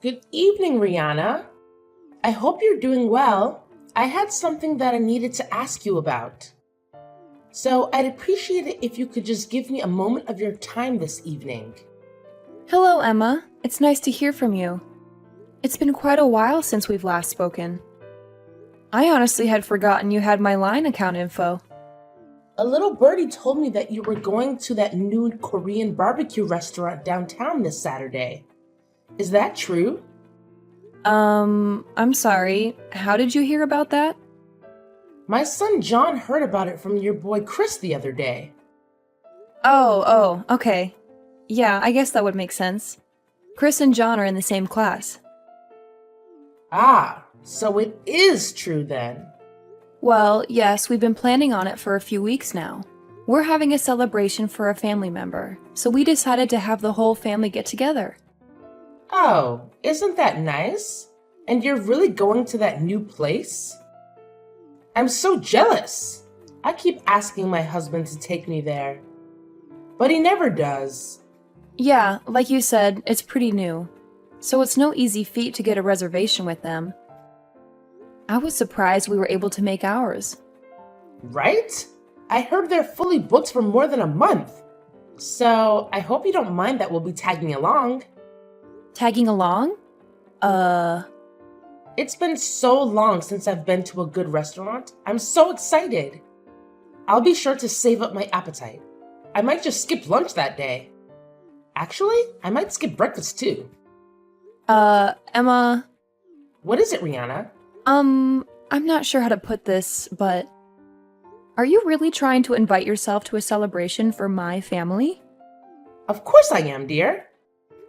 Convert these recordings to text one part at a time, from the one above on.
Good evening, Rihanna. I hope you're doing well. I had something that I needed to ask you about. So I'd appreciate it if you could just give me a moment of your time this evening. Hello, Emma. It's nice to hear from you. It's been quite a while since we've last spoken. I honestly had forgotten you had my Line account info. A little birdie told me that you were going to that new Korean barbecue restaurant downtown this Saturday. Is that true? I'm sorry. How did you hear about that? My son John heard about it from your boy Chris the other day. Oh, okay. Yeah, I guess that would make sense. Chris and John are in the same class. Ah, so it is true then. Well, yes, we've been planning on it for a few weeks now. We're having a celebration for a family member, so we decided to have the whole family get together. Oh, isn't that nice? And you're really going to that new place? I'm so jealous. I keep asking my husband to take me there, but he never does. Yeah, like you said, it's pretty new, so it's no easy feat to get a reservation with them. I was surprised we were able to make ours. Right? I heard they're fully booked for more than a month. So I hope you don't mind that we'll be tagging along. Tagging along? It's been so long since I've been to a good restaurant. I'm so excited. I'll be sure to save up my appetite. I might just skip lunch that day. Actually, I might skip breakfast too. Emma, What is it, Rihanna? I'm not sure how to put this, but are you really trying to invite yourself to a celebration for my family? Of course I am, dear.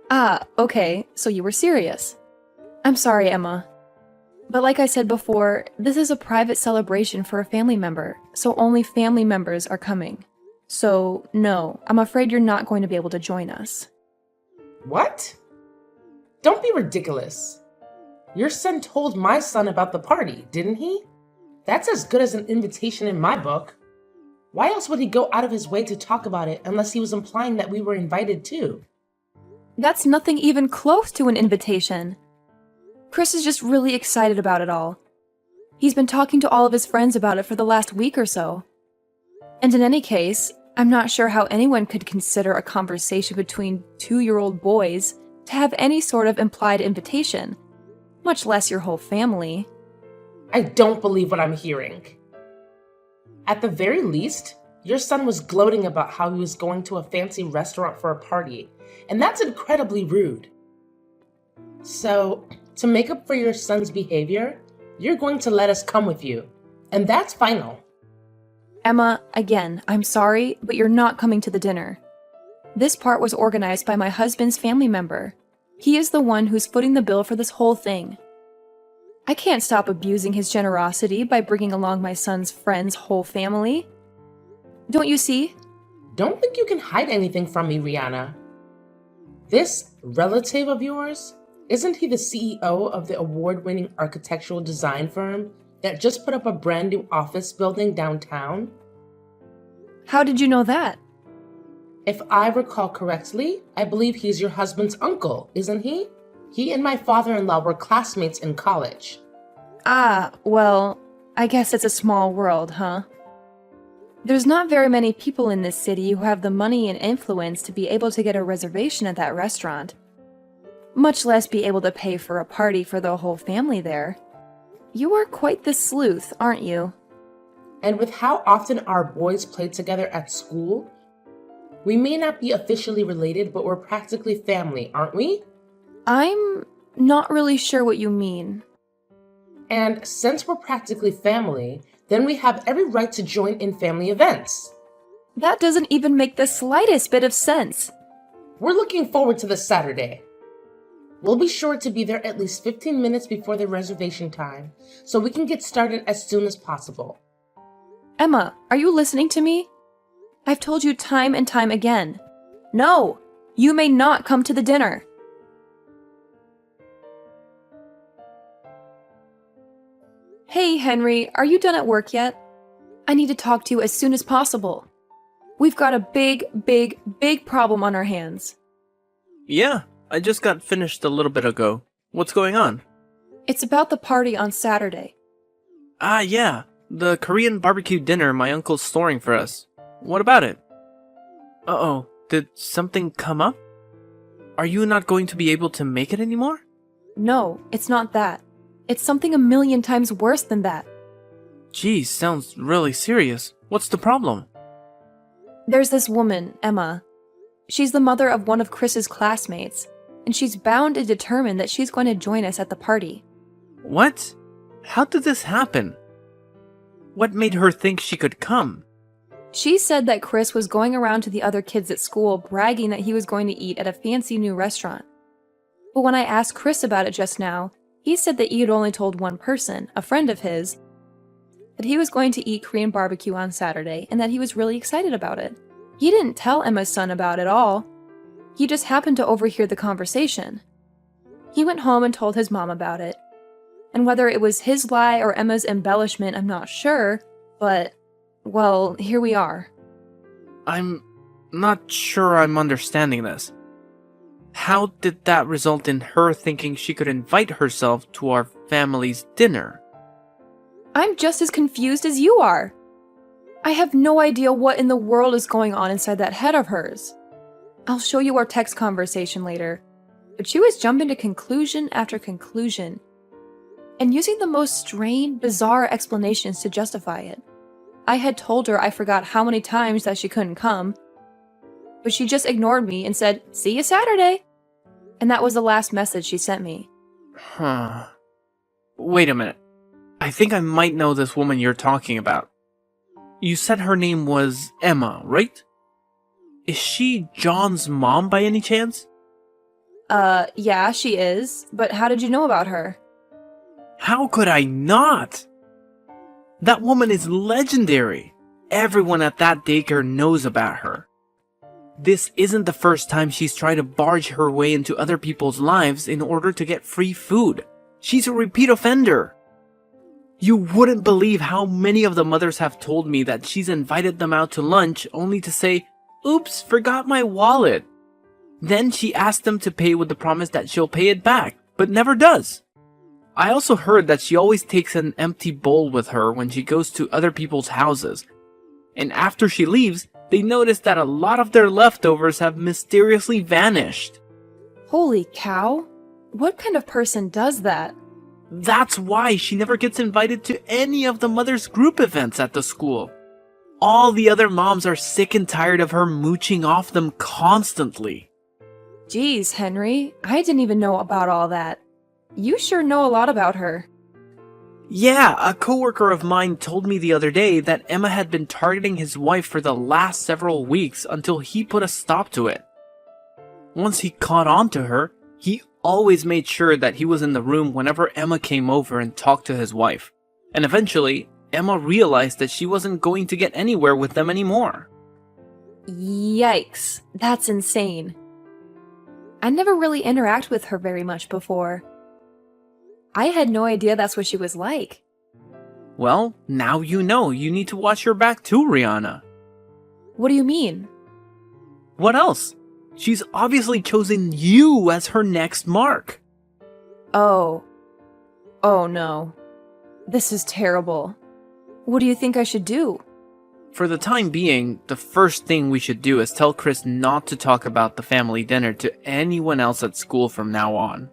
Ah, okay, so you were serious. I'm sorry, Emma. But like I said before, this is a private celebration for a family member, so only family members are coming. So, no, I'm afraid you're not going to be able to join us. What? Don't be ridiculous. Your son told my son about the party, didn't he? That's as good as an invitation in my book. Why else would he go out of his way to talk about it unless he was implying that we were invited too? That's nothing even close to an invitation. Chris is just really excited about it all. He's been talking to all of his friends about it for the last week or so. And in any case, I'm not sure how anyone could consider a conversation between 2-year-old boys to have any sort of implied invitation, much less your whole family. I don't believe what I'm hearing. At the very least, your son was gloating about how he was going to a fancy restaurant for a party, and that's incredibly rude. So, to make up for your son's behavior, you're going to let us come with you, and that's final. Emma, again, I'm sorry, but you're not coming to the dinner. This part was organized by my husband's family member. He is the one who's footing the bill for this whole thing. I can't stop abusing his generosity by bringing along my son's friend's whole family. Don't you see? Don't think you can hide anything from me, Rihanna. This relative of yours, isn't he the CEO of the award-winning architectural design firm that just put up a brand new office building downtown? How did you know that? If I recall correctly, I believe he's your husband's uncle, isn't he? He and my father-in-law were classmates in college. Ah, well, I guess it's a small world, huh? There's not very many people in this city who have the money and influence to be able to get a reservation at that restaurant, much less be able to pay for a party for the whole family there. You are quite the sleuth, aren't you? And with how often our boys play together at school, we may not be officially related, but we're practically family, aren't we? I'm not really sure what you mean. And since we're practically family, then we have every right to join in family events. That doesn't even make the slightest bit of sense. We're looking forward to this Saturday. We'll be sure to be there at least 15 minutes before the reservation time, so we can get started as soon as possible. Emma, are you listening to me? I've told you time and time again. No, you may not come to the dinner. Hey, Henry, are you done at work yet? I need to talk to you as soon as possible. We've got a big problem on our hands. Yeah, I just got finished a little bit ago. What's going on? It's about the party on Saturday. Ah, yeah. The Korean barbecue dinner my uncle's storing for us. What about it? Uh-oh. Did something come up? Are you not going to be able to make it anymore? No, it's not that. It's something a million times worse than that. Geez, sounds really serious. What's the problem? There's this woman, Emma. She's the mother of one of Chris's classmates, and she's bound and determined that she's going to join us at the party. What? How did this happen? What made her think she could come? She said that Chris was going around to the other kids at school bragging that he was going to eat at a fancy new restaurant. But when I asked Chris about it just now, he said that he had only told one person, a friend of his, that he was going to eat Korean barbecue on Saturday and that he was really excited about it. He didn't tell Emma's son about it all. He just happened to overhear the conversation. He went home and told his mom about it. And whether it was his lie or Emma's embellishment, I'm not sure, but, well, here we are. I'm not sure I'm understanding this. How did that result in her thinking she could invite herself to our family's dinner? I'm just as confused as you are. I have no idea what in the world is going on inside that head of hers. I'll show you our text conversation later, but she was jumping to conclusion after conclusion, and using the most strange, bizarre explanations to justify it. I had told her I forgot how many times that she couldn't come, but she just ignored me and said, "See you Saturday." And that was the last message she sent me. Huh. Wait a minute. I think I might know this woman you're talking about. You said her name was Emma, right? Is she John's mom by any chance? Yeah, she is, but how did you know about her? How could I not? That woman is legendary. Everyone at that daycare knows about her. This isn't the first time she's tried to barge her way into other people's lives in order to get free food. She's a repeat offender. You wouldn't believe how many of the mothers have told me that she's invited them out to lunch only to say, "Oops, forgot my wallet." Then she asks them to pay with the promise that she'll pay it back, but never does. I also heard that she always takes an empty bowl with her when she goes to other people's houses. And after she leaves, they notice that a lot of their leftovers have mysteriously vanished. Holy cow! What kind of person does that? That's why she never gets invited to any of the mothers' group events at the school. All the other moms are sick and tired of her mooching off them constantly. Geez, Henry, I didn't even know about all that. You sure know a lot about her. Yeah, a coworker of mine told me the other day that Emma had been targeting his wife for the last several weeks until he put a stop to it. Once he caught on to her, he always made sure that he was in the room whenever Emma came over and talked to his wife. And eventually, Emma realized that she wasn't going to get anywhere with them anymore. Yikes, that's insane. I never really interacted with her very much before. I had no idea that's what she was like. Well, now you know. You need to watch your back too, Rihanna. What do you mean? What else? She's obviously chosen you as her next mark. Oh. Oh no. This is terrible. What do you think I should do? For the time being, the first thing we should do is tell Chris not to talk about the family dinner to anyone else at school from now on.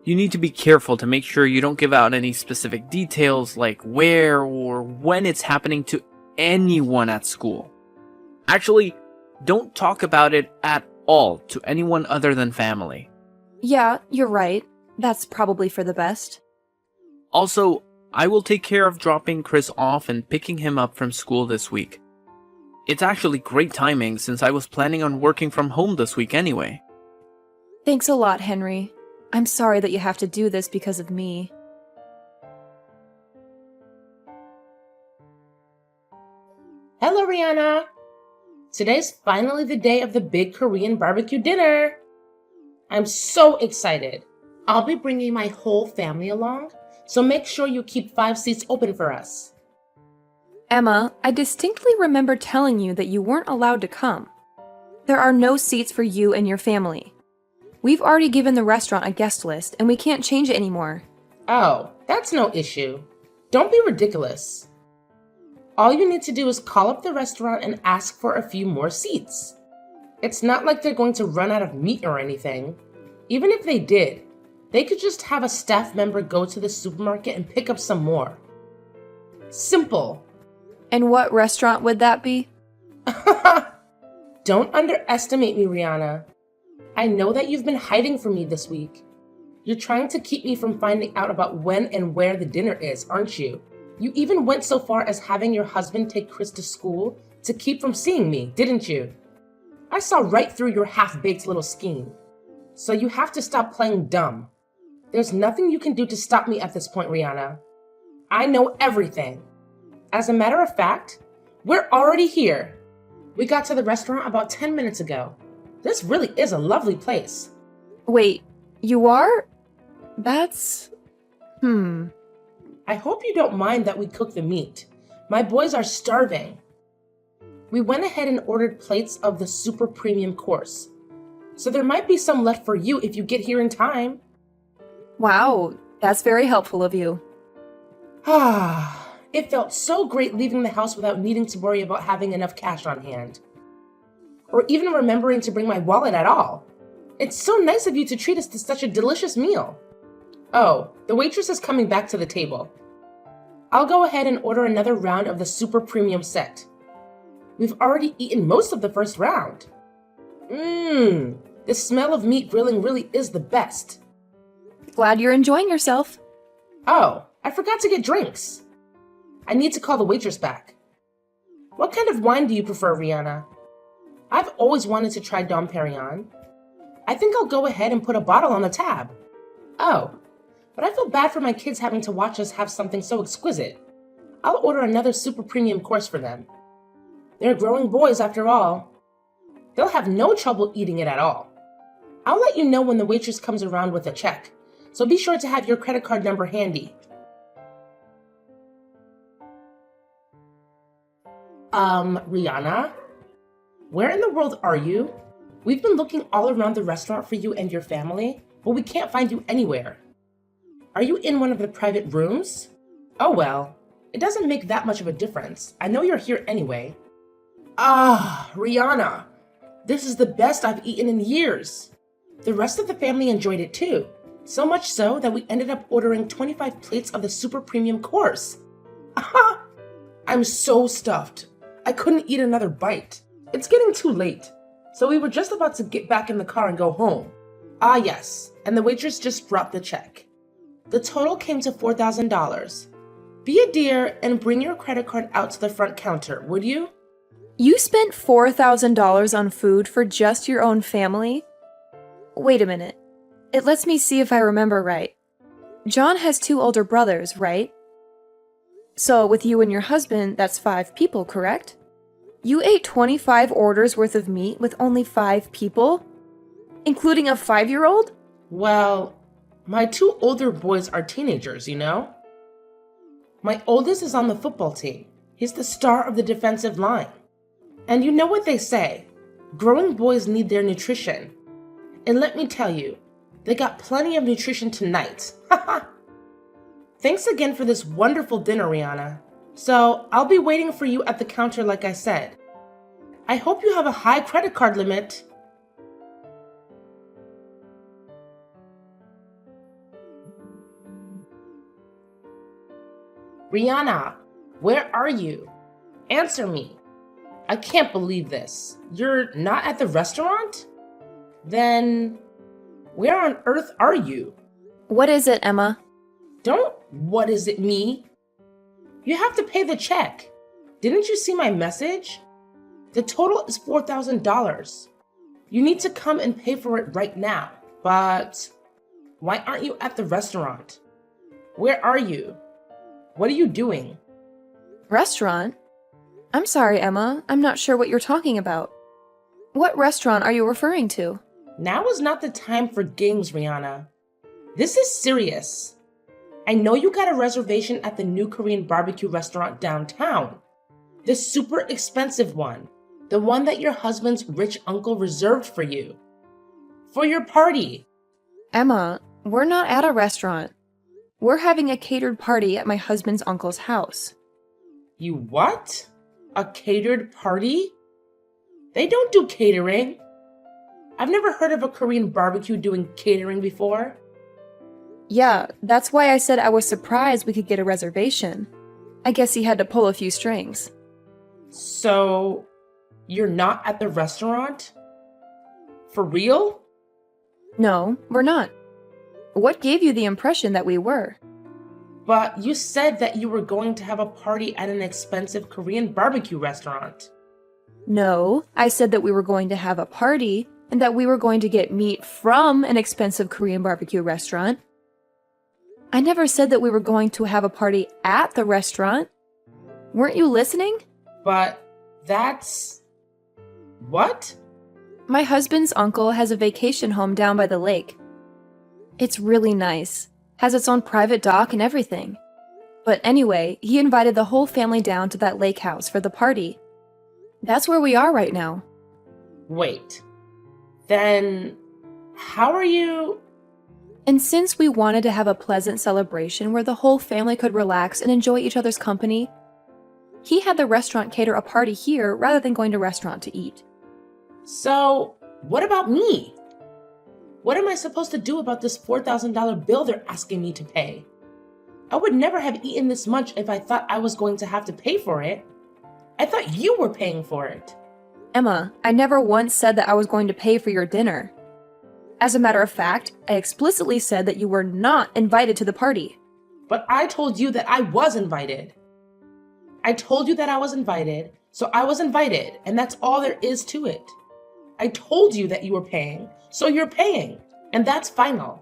You need to be careful to make sure you don't give out any specific details like where or when it's happening to anyone at school. Actually, don't talk about it at all to anyone other than family. Yeah, you're right. That's probably for the best. Also, I will take care of dropping Chris off and picking him up from school this week. It's actually great timing since I was planning on working from home this week anyway. Thanks a lot, Henry. I'm sorry that you have to do this because of me. Hello, Rihanna. Today's finally the day of the big Korean barbecue dinner. I'm so excited. I'll be bringing my whole family along, so make sure you keep 5 seats open for us. Emma, I distinctly remember telling you that you weren't allowed to come. There are no seats for you and your family. We've already given the restaurant a guest list, and we can't change it anymore. Oh, that's no issue. Don't be ridiculous. All you need to do is call up the restaurant and ask for a few more seats. It's not like they're going to run out of meat or anything. Even if they did, they could just have a staff member go to the supermarket and pick up some more. Simple. And what restaurant would that be? Don't underestimate me, Rihanna. I know that you've been hiding from me this week. You're trying to keep me from finding out about when and where the dinner is, aren't you? You even went so far as having your husband take Chris to school to keep from seeing me, didn't you? I saw right through your half-baked little scheme. So you have to stop playing dumb. There's nothing you can do to stop me at this point, Rihanna. I know everything. As a matter of fact, we're already here. We got to the restaurant about 10 minutes ago. This really is a lovely place. Wait, you are? That's... I hope you don't mind that we cook the meat. My boys are starving. We went ahead and ordered plates of the super premium course. So there might be some left for you if you get here in time. Wow, that's very helpful of you. It felt so great leaving the house without needing to worry about having enough cash on hand. Or even remembering to bring my wallet at all. It's so nice of you to treat us to such a delicious meal. Oh, the waitress is coming back to the table. I'll go ahead and order another round of the super premium set. We've already eaten most of the first round. The smell of meat grilling really is the best. Glad you're enjoying yourself. Oh, I forgot to get drinks. I need to call the waitress back. What kind of wine do you prefer, Rihanna? I've always wanted to try Dom Perignon. I think I'll go ahead and put a bottle on the tab. Oh, but I feel bad for my kids having to watch us have something so exquisite. I'll order another super premium course for them. They're growing boys after all. They'll have no trouble eating it at all. I'll let you know when the waitress comes around with a check, so be sure to have your credit card number handy. Rihanna? Where in the world are you? We've been looking all around the restaurant for you and your family, but we can't find you anywhere. Are you in one of the private rooms? Oh well, it doesn't make that much of a difference. I know you're here anyway. Rihanna, this is the best I've eaten in years. The rest of the family enjoyed it too. So much so that we ended up ordering 25 plates of the super premium course. I'm so stuffed. I couldn't eat another bite. It's getting too late. So we were just about to get back in the car and go home. Ah yes, and the waitress just brought the check. The total came to $4,000. Be a dear and bring your credit card out to the front counter, would you? You spent $4,000 on food for just your own family? Wait a minute. It lets me see if I remember right. John has 2 older brothers, right? So with you and your husband, that's 5 people, correct? You ate 25 orders worth of meat with only 5 people? Including a 5-year-old? Well, my 2 older boys are teenagers, you know? My oldest is on the football team. He's the star of the defensive line. And you know what they say, growing boys need their nutrition. And let me tell you, they got plenty of nutrition tonight. Thanks again for this wonderful dinner, Rihanna. So I'll be waiting for you at the counter like I said. I hope you have a high credit card limit. Rihanna, where are you? Answer me. I can't believe this. You're not at the restaurant? Then, where on earth are you? What is it, Emma? What is it, me? You have to pay the check. Didn't you see my message? The total is $4,000. You need to come and pay for it right now. But why aren't you at the restaurant? Where are you? What are you doing? Restaurant? I'm sorry, Emma. I'm not sure what you're talking about. What restaurant are you referring to? Now is not the time for games, Rihanna. This is serious. I know you got a reservation at the new Korean barbecue restaurant downtown. The super expensive one. The one that your husband's rich uncle reserved for you. For your party. Emma, we're not at a restaurant. We're having a catered party at my husband's uncle's house. You what? A catered party? They don't do catering. I've never heard of a Korean barbecue doing catering before. Yeah, that's why I said I was surprised we could get a reservation. I guess he had to pull a few strings. So, you're not at the restaurant? For real? No, we're not. What gave you the impression that we were? But you said that you were going to have a party at an expensive Korean barbecue restaurant. No, I said that we were going to have a party and that we were going to get meat from an expensive Korean barbecue restaurant. I never said that we were going to have a party at the restaurant. Weren't you listening? But that's... What? My husband's uncle has a vacation home down by the lake. It's really nice, has its own private dock and everything. But anyway, he invited the whole family down to that lake house for the party. That's where we are right now. Wait. Then, how are you... And since we wanted to have a pleasant celebration where the whole family could relax and enjoy each other's company, he had the restaurant cater a party here rather than going to a restaurant to eat. So, what about me? What am I supposed to do about this $4,000 bill they're asking me to pay? I would never have eaten this much if I thought I was going to have to pay for it. I thought you were paying for it. Emma, I never once said that I was going to pay for your dinner. As a matter of fact, I explicitly said that you were not invited to the party. But I told you that I was invited. I told you that I was invited, so I was invited, and that's all there is to it. I told you that you were paying, so you're paying, and that's final.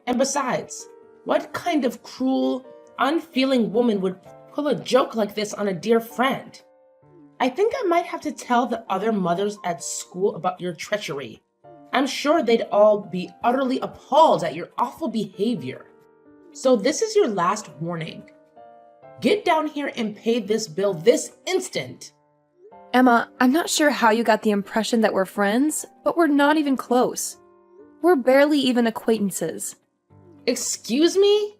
And besides, what kind of cruel, unfeeling woman would pull a joke like this on a dear friend? I think I might have to tell the other mothers at school about your treachery. I'm sure they'd all be utterly appalled at your awful behavior. So this is your last warning. Get down here and pay this bill this instant. Emma, I'm not sure how you got the impression that we're friends, but we're not even close. We're barely even acquaintances. Excuse me?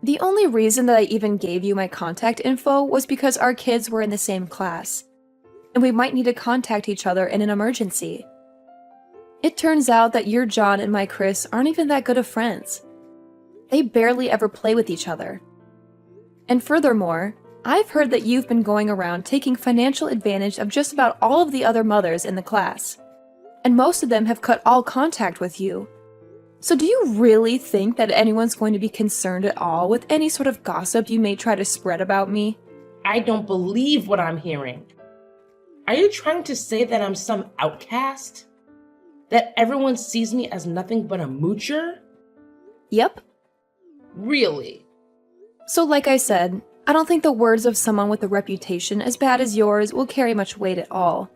The only reason that I even gave you my contact info was because our kids were in the same class, and we might need to contact each other in an emergency. It turns out that your John and my Chris aren't even that good of friends. They barely ever play with each other. And furthermore, I've heard that you've been going around taking financial advantage of just about all of the other mothers in the class, and most of them have cut all contact with you. So do you really think that anyone's going to be concerned at all with any sort of gossip you may try to spread about me? I don't believe what I'm hearing. Are you trying to say that I'm some outcast? That everyone sees me as nothing but a moocher? Yep. Really? So like I said, I don't think the words of someone with a reputation as bad as yours will carry much weight at all.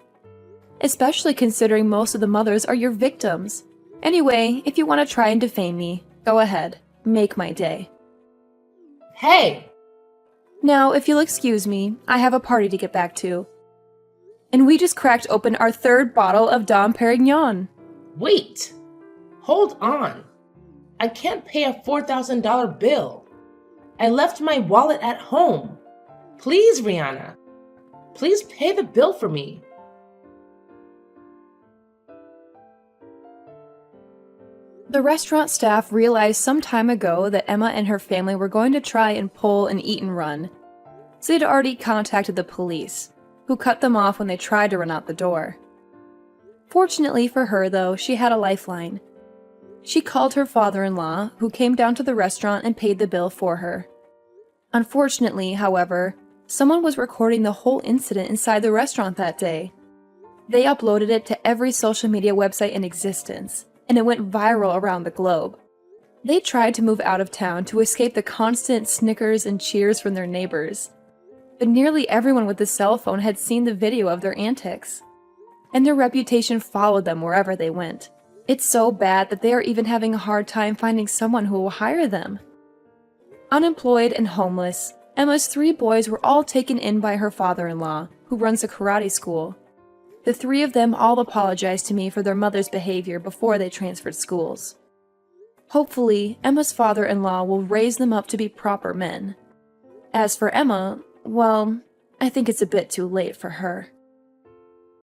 Especially considering most of the mothers are your victims. Anyway, if you want to try and defame me, go ahead. Make my day. Hey! Now, if you'll excuse me, I have a party to get back to. And we just cracked open our third bottle of Dom Perignon. Wait! Hold on. I can't pay a $4,000 bill. I left my wallet at home. Please, Rihanna. Please pay the bill for me. The restaurant staff realized some time ago that Emma and her family were going to try and pull an eat and run, so they'd already contacted the police, who cut them off when they tried to run out the door. Fortunately for her, though, she had a lifeline. She called her father-in-law, who came down to the restaurant and paid the bill for her. Unfortunately, however, someone was recording the whole incident inside the restaurant that day. They uploaded it to every social media website in existence, and it went viral around the globe. They tried to move out of town to escape the constant snickers and cheers from their neighbors. But nearly everyone with a cell phone had seen the video of their antics, and their reputation followed them wherever they went. It's so bad that they are even having a hard time finding someone who will hire them. Unemployed and homeless, Emma's 3 boys were all taken in by her father-in-law, who runs a karate school. The three of them all apologized to me for their mother's behavior before they transferred schools. Hopefully, Emma's father-in-law will raise them up to be proper men. As for Emma, well, I think it's a bit too late for her.